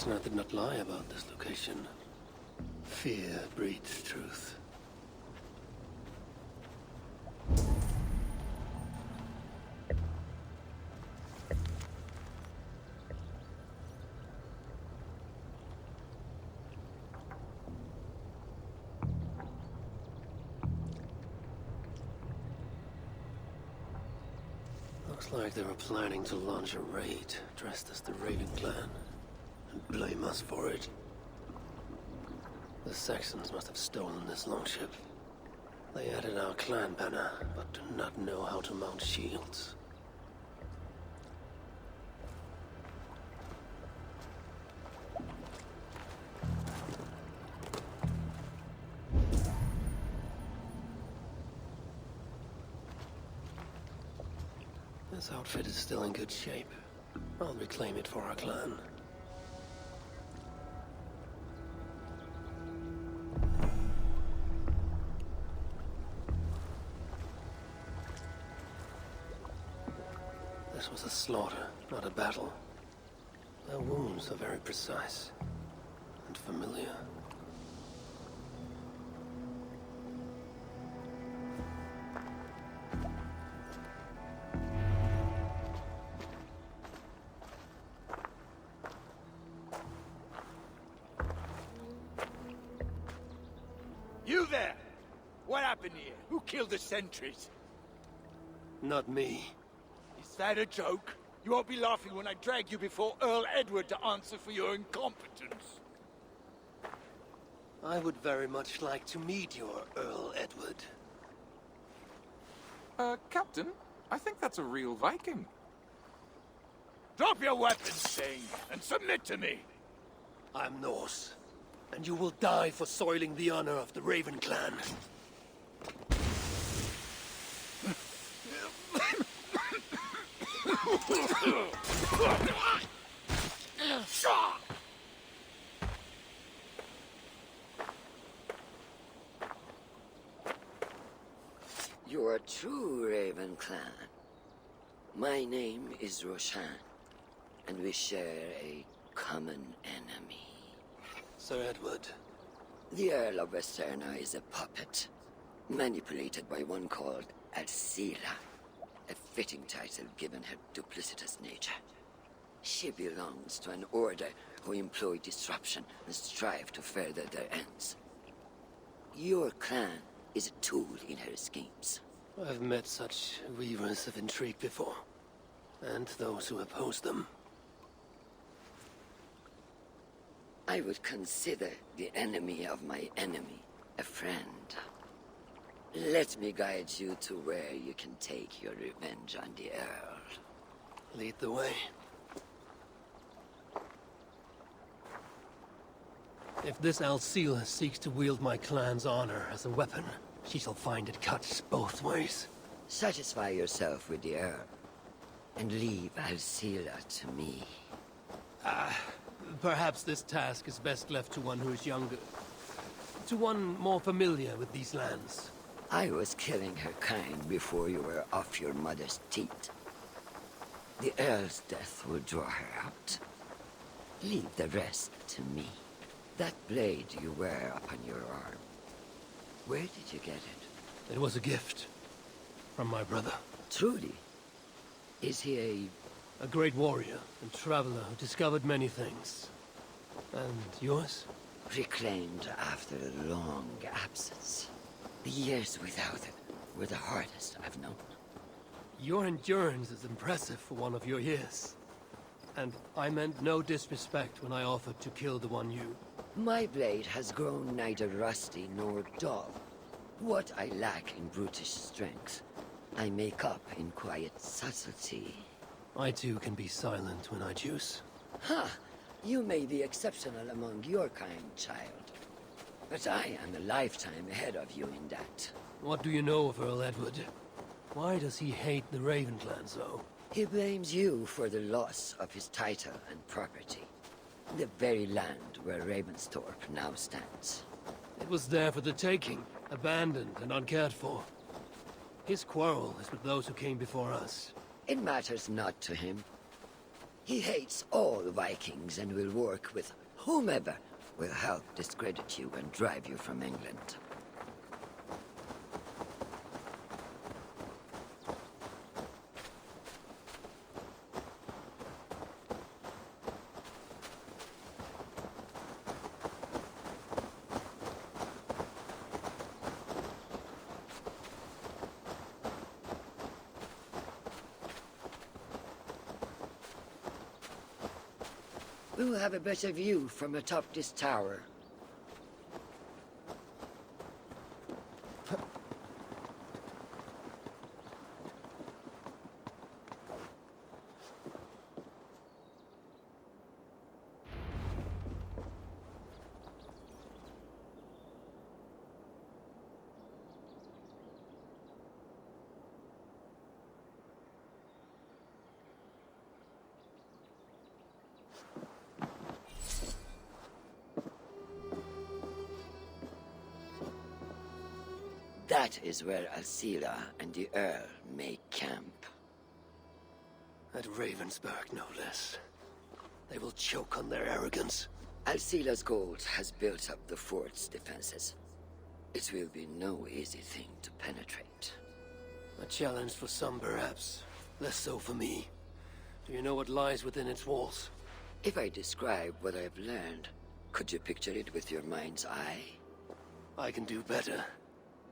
Chestnut did not lie about this location. Fear breeds truth. Looks like they were planning to launch a raid, dressed as the Raven Clan, and blame us for it. The Saxons must have stolen this longship. They added our clan banner, but do not know how to mount shields. This outfit is still in good shape. I'll reclaim it for our clan. This was a slaughter, not a battle. Their wounds are very precise and familiar. You there! What happened here? Who killed the sentries? Not me. Is that a joke? You won't be laughing when I drag you before Earl Edward to answer for your incompetence. I would very much like to meet your Earl Edward. Captain, I think that's a real Viking. Drop your weapons, Thing, and submit to me! I'm Norse, and you will die for soiling the honor of the Raven Clan. You are true, Raven Clan. My name is Roshan, and we share a common enemy. Sir Edward. The Earl of Westerna is a puppet, manipulated by one called Alcila, a fitting title given her duplicitous nature. She belongs to an order who employ disruption and strive to further their ends. Your clan is a tool in her schemes. I've met such weavers of intrigue before, and those who oppose them. I would consider the enemy of my enemy a friend. Let me guide you to where you can take your revenge on the Earl. Lead the way. If this Alcila seeks to wield my clan's honor as a weapon, she shall find it cuts both ways. Satisfy yourself with the Earl, and leave Alcila to me. Perhaps this task is best left to one who is younger. To one more familiar with these lands. I was killing her kind before you were off your mother's teat. The Earl's death will draw her out. Leave the rest to me. That blade you wear upon your arm, where did you get it? It was a gift. From my brother. Truly? Is he A great warrior and traveler who discovered many things. And yours? reclaimed after a long absence? The years without it were the hardest I've known. Your endurance is impressive for one of your years. And I meant no disrespect when I offered to kill the one you... My blade has grown neither rusty nor dull. What I lack in brutish strength, I make up in quiet subtlety. I too can be silent when I choose. Ha! You may be exceptional among your kind, child. But I am a lifetime ahead of you in that. What do you know of Earl Edward? Why does he hate the Raven clan so? He blames you for the loss of his title and property. The very land where Ravensthorpe now stands. It was there for the taking, abandoned and uncared for. His quarrel is with those who came before us. It matters not to him. He hates all Vikings and will work with whomever will help discredit you and drive you from England. We will have a better view from atop this tower. That is where Alcila and the Earl make camp. At Ravensburg, no less. They will choke on their arrogance. Alcila's gold has built up the fort's defenses. It will be no easy thing to penetrate. A challenge for some, perhaps. Less so for me. Do you know what lies within its walls? If I describe what I've learned, could you picture it with your mind's eye? I can do better.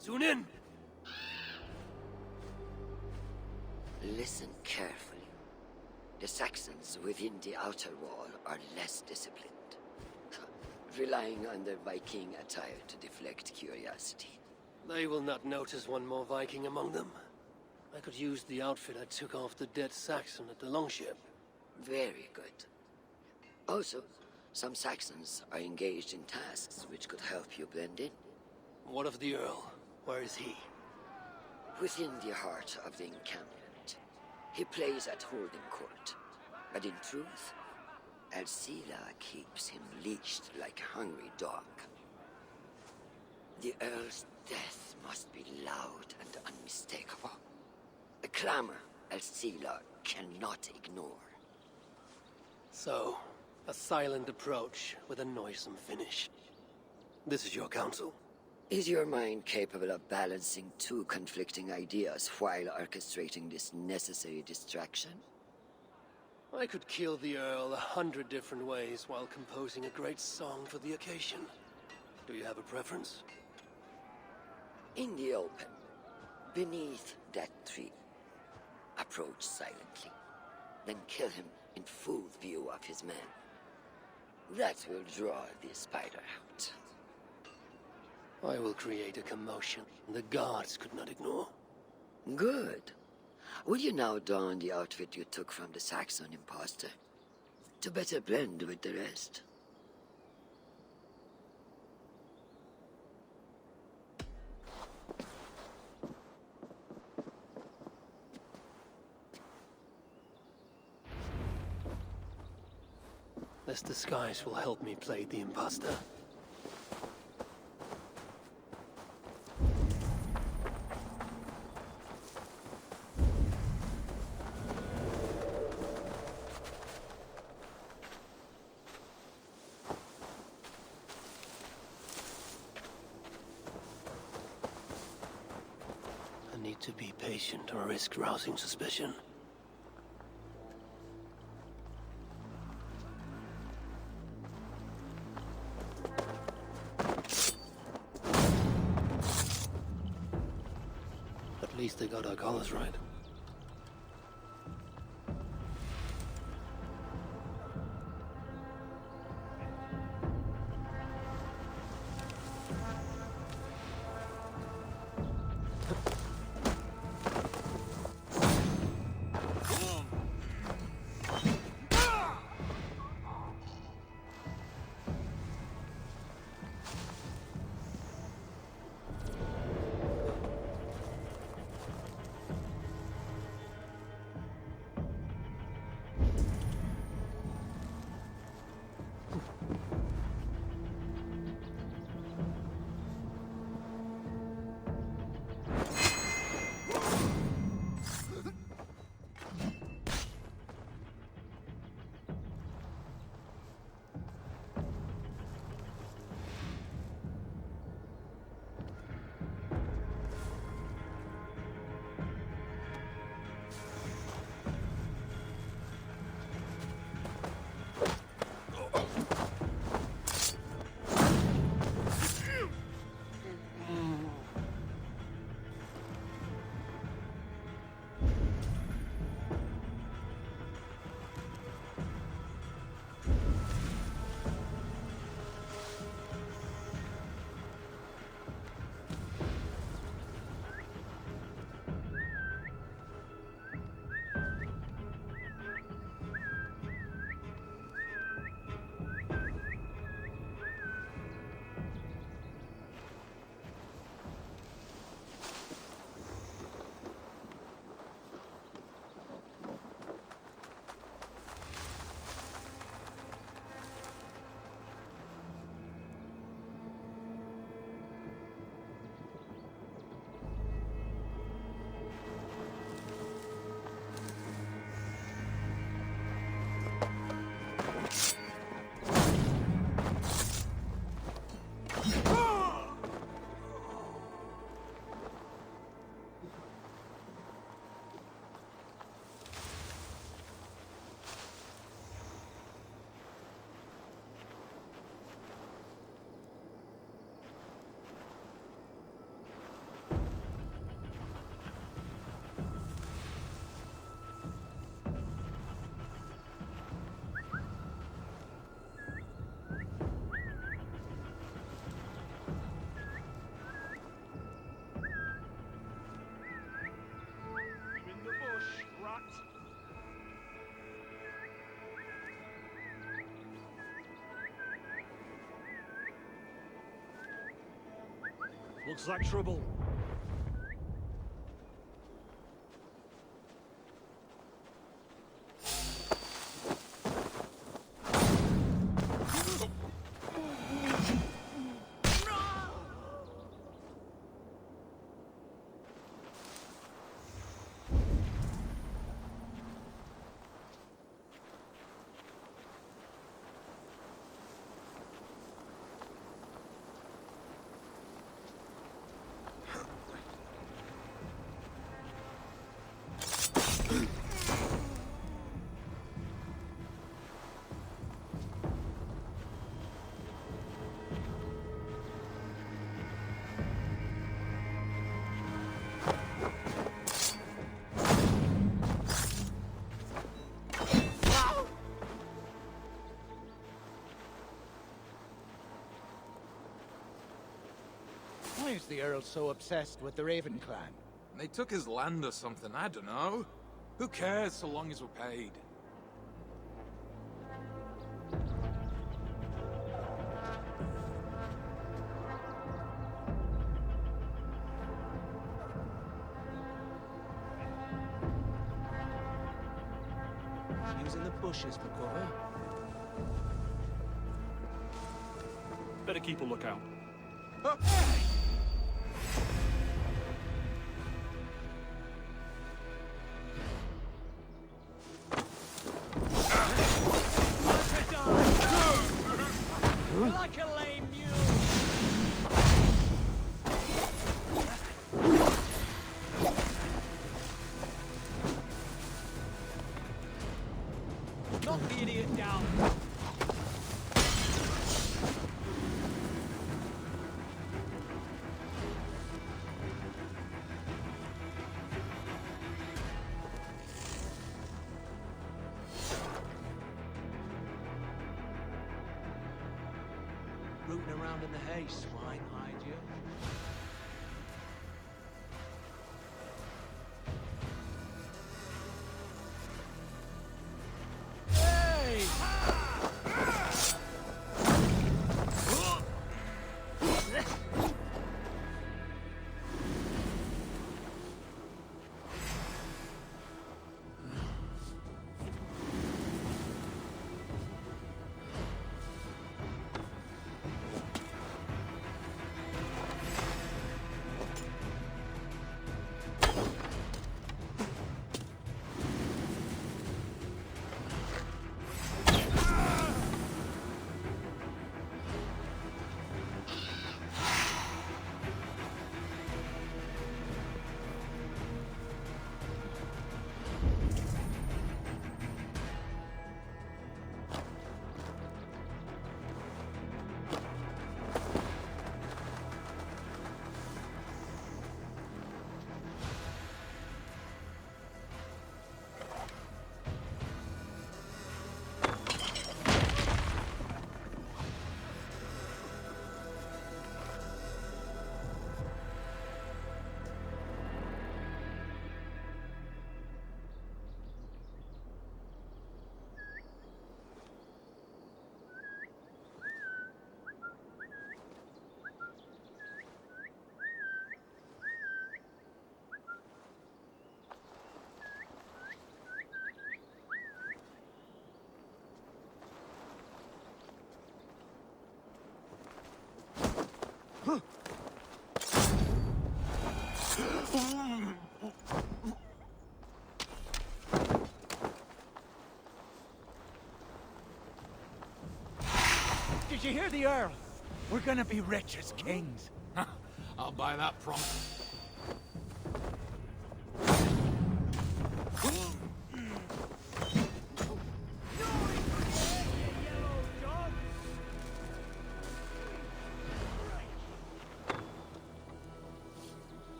Soon in! Listen carefully. The Saxons within the outer wall are less disciplined, relying on their Viking attire to deflect curiosity. They will not notice one more Viking among them. I could use the outfit I took off the dead Saxon at the longship. Very good. Also, some Saxons are engaged in tasks which could help you blend in. What of the Earl? Where is he? Within the heart of the encampment. He plays at holding court. But in truth, Alcila keeps him leashed like a hungry dog. The Earl's death must be loud and unmistakable. A clamor Alcila cannot ignore. So, a silent approach with a noisome finish. This is your counsel. Is your mind capable of balancing two conflicting ideas while orchestrating this necessary distraction? I could kill the Earl 100 different ways while composing a great song for the occasion. Do you have a preference? In the open, beneath that tree. Approach silently, then kill him in full view of his men. That will draw the spider out. I will create a commotion the guards could not ignore. Good. Will you now don the outfit you took from the Saxon imposter? To better blend with the rest. This disguise will help me play the imposter. I need to be patient or risk rousing suspicion. At least they got our colors right. Looks like trouble. Why is the Earl so obsessed with the Raven clan? They took his land or something, I don't know. Who cares so long as we're paid? He was in the bushes for cover. Better keep a lookout. Like a lame mule. Knock the idiot down. Rooting around in the hay, swine hide you. Hey! Did you hear the Earl? We're gonna be rich as kings. I'll buy that promise.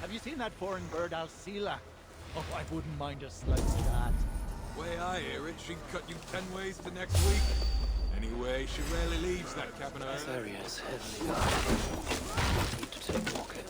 Have you seen that foreign bird, Alcila? Oh, I wouldn't mind a slice of that. Way I hear it, she can cut you 10 ways to next week. Anyway, she rarely leaves that cabin of This hers. area is heavily guarded. Need to take walking.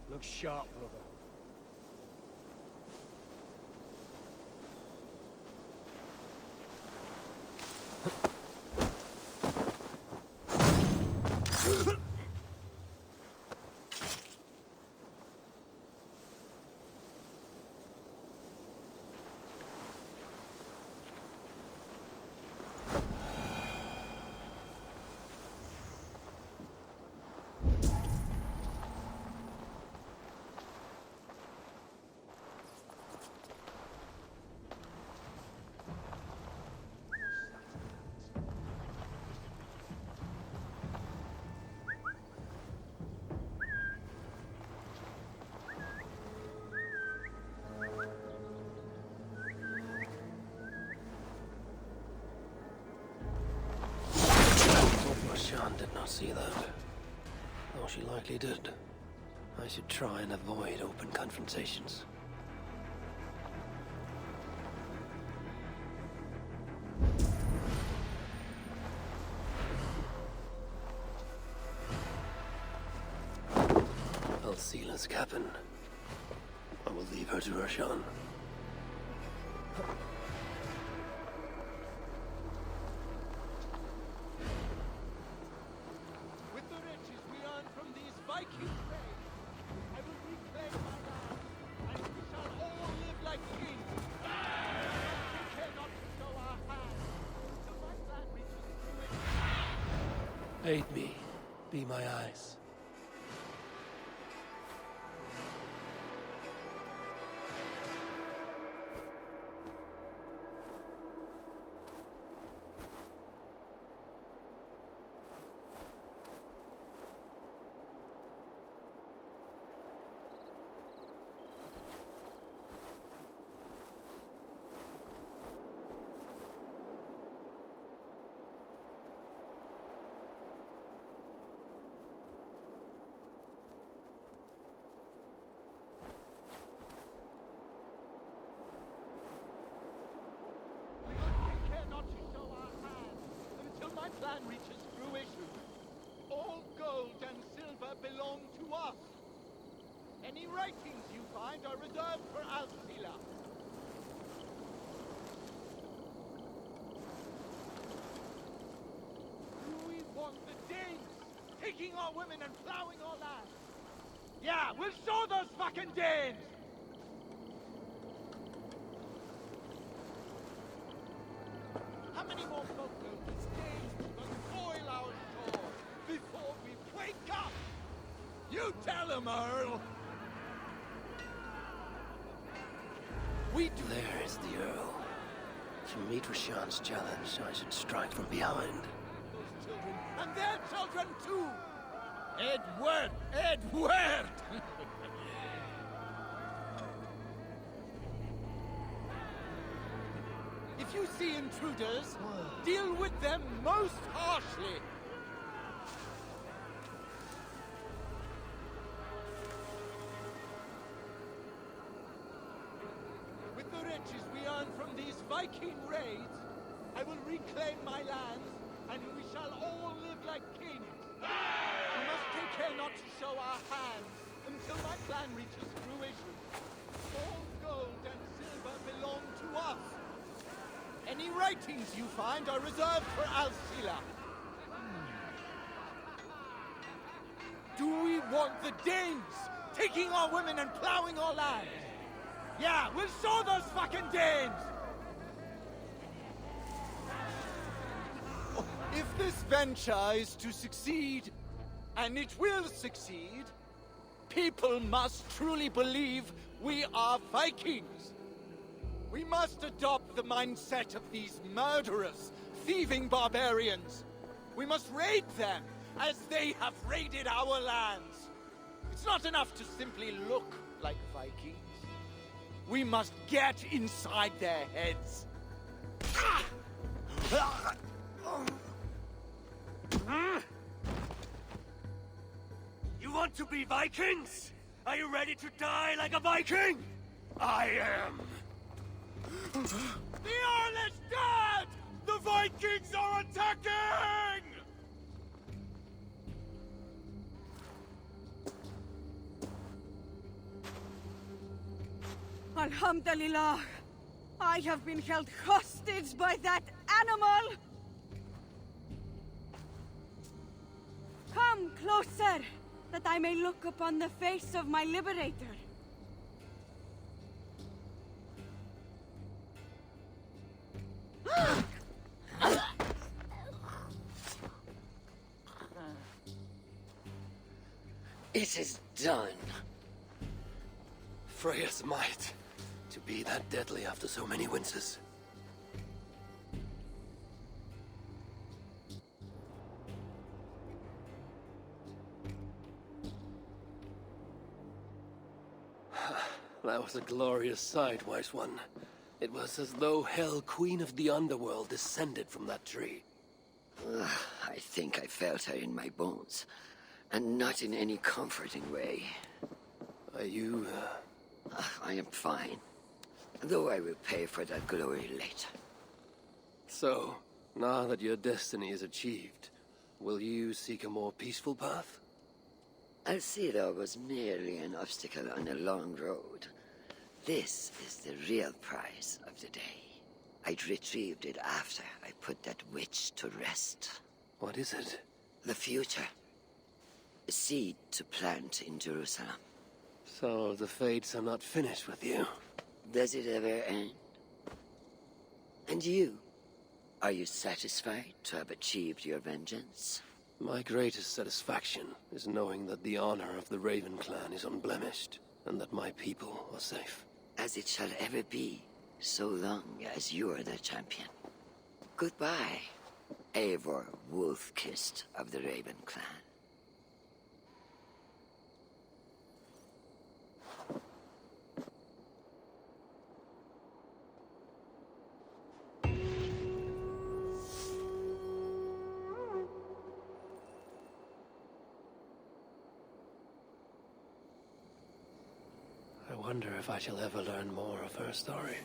Look sharp, brother. Shan did not see that. Though she likely did. I should try and avoid open confrontations. Alcila's cabin. I will leave her to Roshan. With the riches we earn from these Viking raids, I will reclaim my land, and we shall all live like kings. Take care not to show our hands, till my plan reaches fruition. Aid me. Be my eyes. We must take care not to show our hands until my plan reaches fruition. All gold and silver belong to us. Any writings you find are reserved for Alcila. Do we want the Danes taking our women and plowing our land? Yeah, we'll show those fucking Danes! How many more folk will these Danes gonna spoil our shore before we wake up? You tell him, Earl! We do There is the Earl. To meet Roshan's challenge, I should strike from behind. those children, and their children too! Edward! Edward! If you see intruders, deal with them most harshly. With the riches we earn from these Viking raids, I will reclaim my lands, and we shall all live like kings. We must take care not to show our hands until my plan reaches fruition. All gold and silver belong to us. Any writings you find are reserved for Alcila. Do we want the Danes taking our women and plowing our land? Yeah, we'll show those fucking Danes! If this venture is to succeed, and it will succeed, people must truly believe we are Vikings. We must adopt the mindset of these murderous, thieving barbarians. We must raid them as they have raided our lands. It's not enough to simply look like Vikings. We must get inside their heads. You want to be Vikings? Are you ready to die like a Viking? I am. The Earl is dead! The Vikings are attacking! Alhamdulillah! I have been held hostage by that animal! Come closer, that I may look upon the face of my liberator. It is done. Freya's might. To be that deadly after so many winters. That was a glorious sight, Wise One. It was as though Hell, Queen of the Underworld, descended from that tree. I think I felt her in my bones, and not in any comforting way. Are you, I am fine, though I will pay for that glory later. So, now that your destiny is achieved, will you seek a more peaceful path? Alcira was merely an obstacle on a long road. This is the real prize of the day. I'd retrieved it after I put that witch to rest. What is it? The future. A seed to plant in Jerusalem. So the fates are not finished with you. Does it ever end? And you? Are you satisfied to have achieved your vengeance? My greatest satisfaction is knowing that the honor of the Raven clan is unblemished, and that my people are safe. As it shall ever be, so long as you are the champion. Goodbye, Eivor Wolf-Kissed of the Raven clan. I wonder if I shall ever learn more of her story.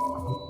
You